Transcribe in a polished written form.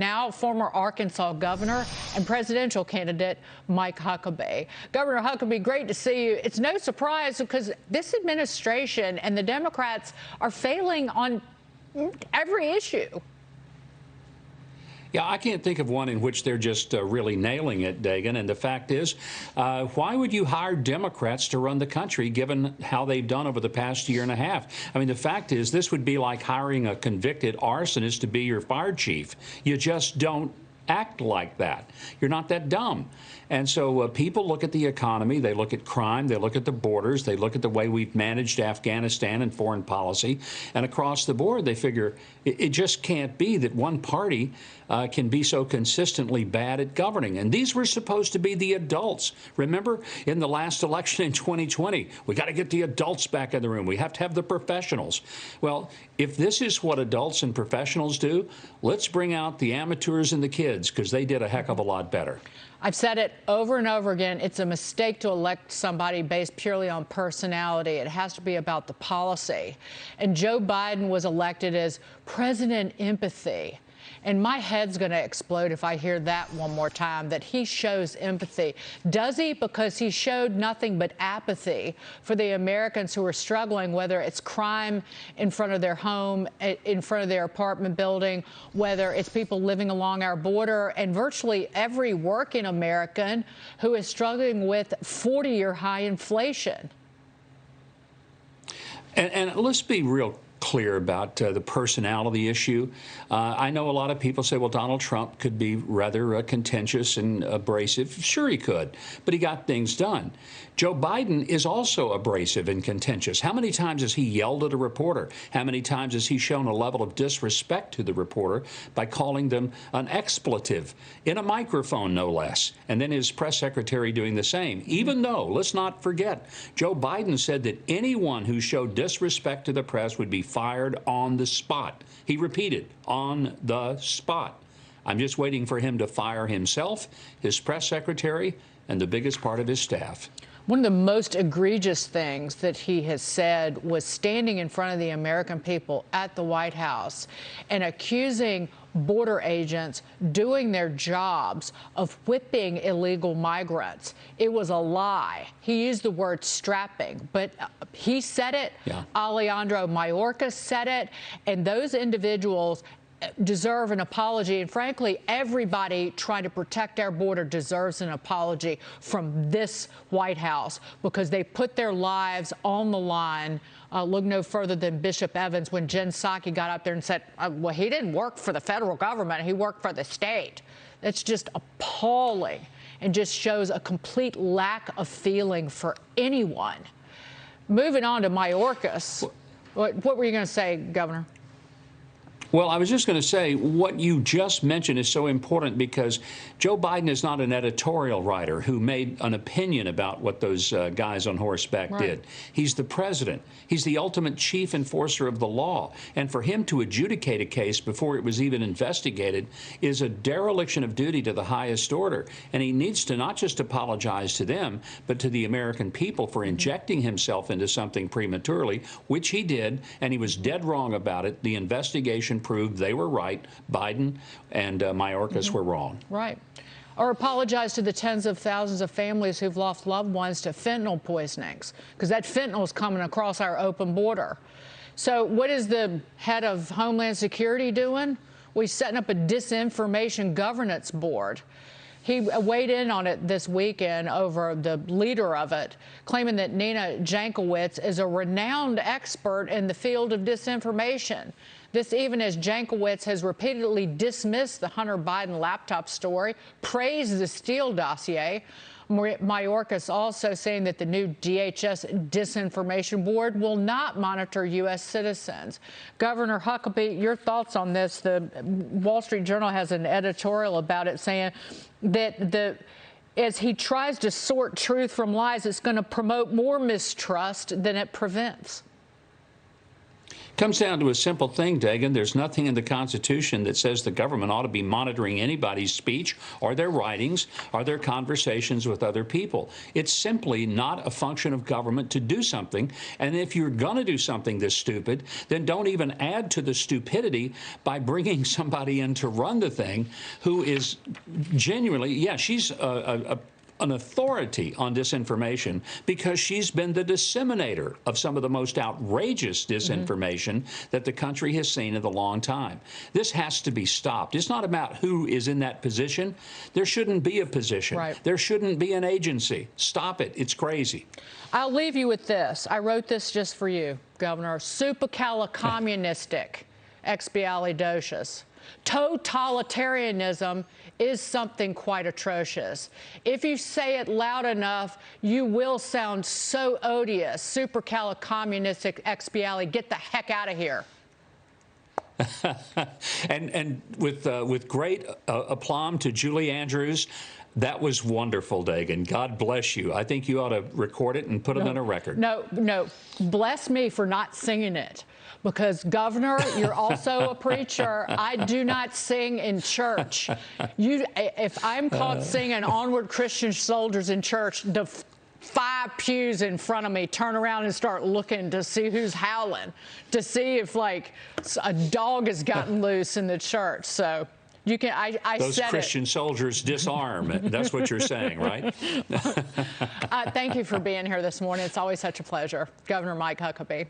Now, former Arkansas governor and presidential candidate Mike Huckabee. Governor Huckabee, great to see you. It's no surprise because this administration and the Democrats are failing on every issue. Yeah, I can't think of one in which they're just really nailing it, Dagan. And the fact is, why would you hire Democrats to run the country, given how they've done over the past year and a half? I mean, the fact is, this would be like hiring a convicted arsonist to be your fire chief. You just don't act like that. You're not that dumb. And so people look at the economy, they look at crime, they look at the borders, they look at the way we've managed Afghanistan and foreign policy, and across the board they figure it just can't be that one party can be so consistently bad at governing. And these were supposed to be the adults. Remember, in the last election in 2020, we got to get the adults back in the room. We have to have the professionals. Well, if this is what adults and professionals do, let's bring out the amateurs and the kids, because they did a heck of a lot better. I've said it over and over again. It's a mistake to elect somebody based purely on personality. It has to be about the policy. And Joe Biden was elected as President Empathy. And my head's going to explode if I hear that one more time, that he shows empathy. Does he? Because he showed nothing but apathy for the Americans who are struggling, whether it's crime in front of their home, in front of their apartment building, whether it's people living along our border, and virtually every working American who is struggling with 40-year high inflation. And let's be real clear about the personality issue. I know a lot of people say, well, Donald Trump could be rather contentious and abrasive. Sure, he could, but he got things done. Joe Biden is also abrasive and contentious. How many times has he yelled at a reporter? How many times has he shown a level of disrespect to the reporter by calling them an expletive in a microphone, no less? And then his press secretary doing the same. Even though, let's not forget, Joe Biden said that anyone who showed disrespect to the press would be fired on the spot. He repeated, on the spot. I'm just waiting for him to fire himself, his press secretary, and the biggest part of his staff. One of the most egregious things that he has said was standing in front of the American people at the White House and accusing border agents doing their jobs of whipping illegal migrants. It was a lie. He used the word strapping, but he said it. Yeah. Alejandro Mayorkas said it, and those individuals deserve an apology. And frankly, everybody trying to protect our border deserves an apology from this White House, because they put their lives on the line. Look no further than Bishop Evans when Jen Psaki got up there and said, well, he didn't work for the federal government. He worked for the state. That's just appalling and just shows a complete lack of feeling for anyone. Moving on to Mayorkas. What were you going to say, Governor? Well, I was just going to say, what you just mentioned is so important, because Joe Biden is not an editorial writer who made an opinion about what those guys on horseback did. He's the president. He's the ultimate chief enforcer of the law. And for him to adjudicate a case before it was even investigated is a dereliction of duty to the highest order. And he needs to not just apologize to them, but to the American people for injecting himself into something prematurely, which he did, and he was dead wrong about it. The investigation proved they were right. Biden and Mayorkas were wrong. Right. Or apologize to the tens of thousands of families who've lost loved ones to fentanyl poisonings, because that fentanyl is coming across our open border. So what is the head of Homeland Security doing? Well, he's setting up a Disinformation Governance Board. He weighed in on it this weekend over the leader of it, claiming that Nina Jankowicz is a renowned expert in the field of disinformation. This even as Jankowicz has repeatedly dismissed the Hunter Biden laptop story, praised the Steele dossier. Mayorkas also saying that the new DHS Disinformation Board will not monitor U.S. citizens. Governor Huckabee, your thoughts on this? The Wall Street Journal has an editorial about it saying that as he tries to sort truth from lies, it's going to promote more mistrust than it prevents. Comes down to a simple thing, Dagan. There's nothing in the Constitution that says the government ought to be monitoring anybody's speech or their writings or their conversations with other people. It's simply not a function of government to do something. And if you're going to do something this stupid, then don't even add to the stupidity by bringing somebody in to run the thing who is genuinely, yeah, she's an authority on disinformation because she's been the disseminator of some of the most outrageous disinformation that the country has seen in a long time. This has to be stopped. It's not about who is in that position. There shouldn't be a position. Right. There shouldn't be an agency. Stop it. It's crazy. I'll leave you with this. I wrote this just for you, Governor. Supercalifommunistic expialidocious. Totalitarianism is something quite atrocious. If you say it loud enough, you will sound so odious. Supercalifommunistic expiali, get the heck out of here. and with great aplomb to Julie Andrews, that was wonderful, Dagan. God bless you. I think you ought to record it and put it on a record. No. Bless me for not singing it. Because, Governor, you're also a preacher. I do not sing in church. If I'm caught singing Onward Christian Soldiers in church, the 5 pews in front of me turn around and start looking to see who's howling, to see if, like, a dog has gotten loose in the church. So you can, I those said Christian soldiers disarm. That's what you're saying, right? Thank you for being here this morning. It's always such a pleasure. Governor Mike Huckabee.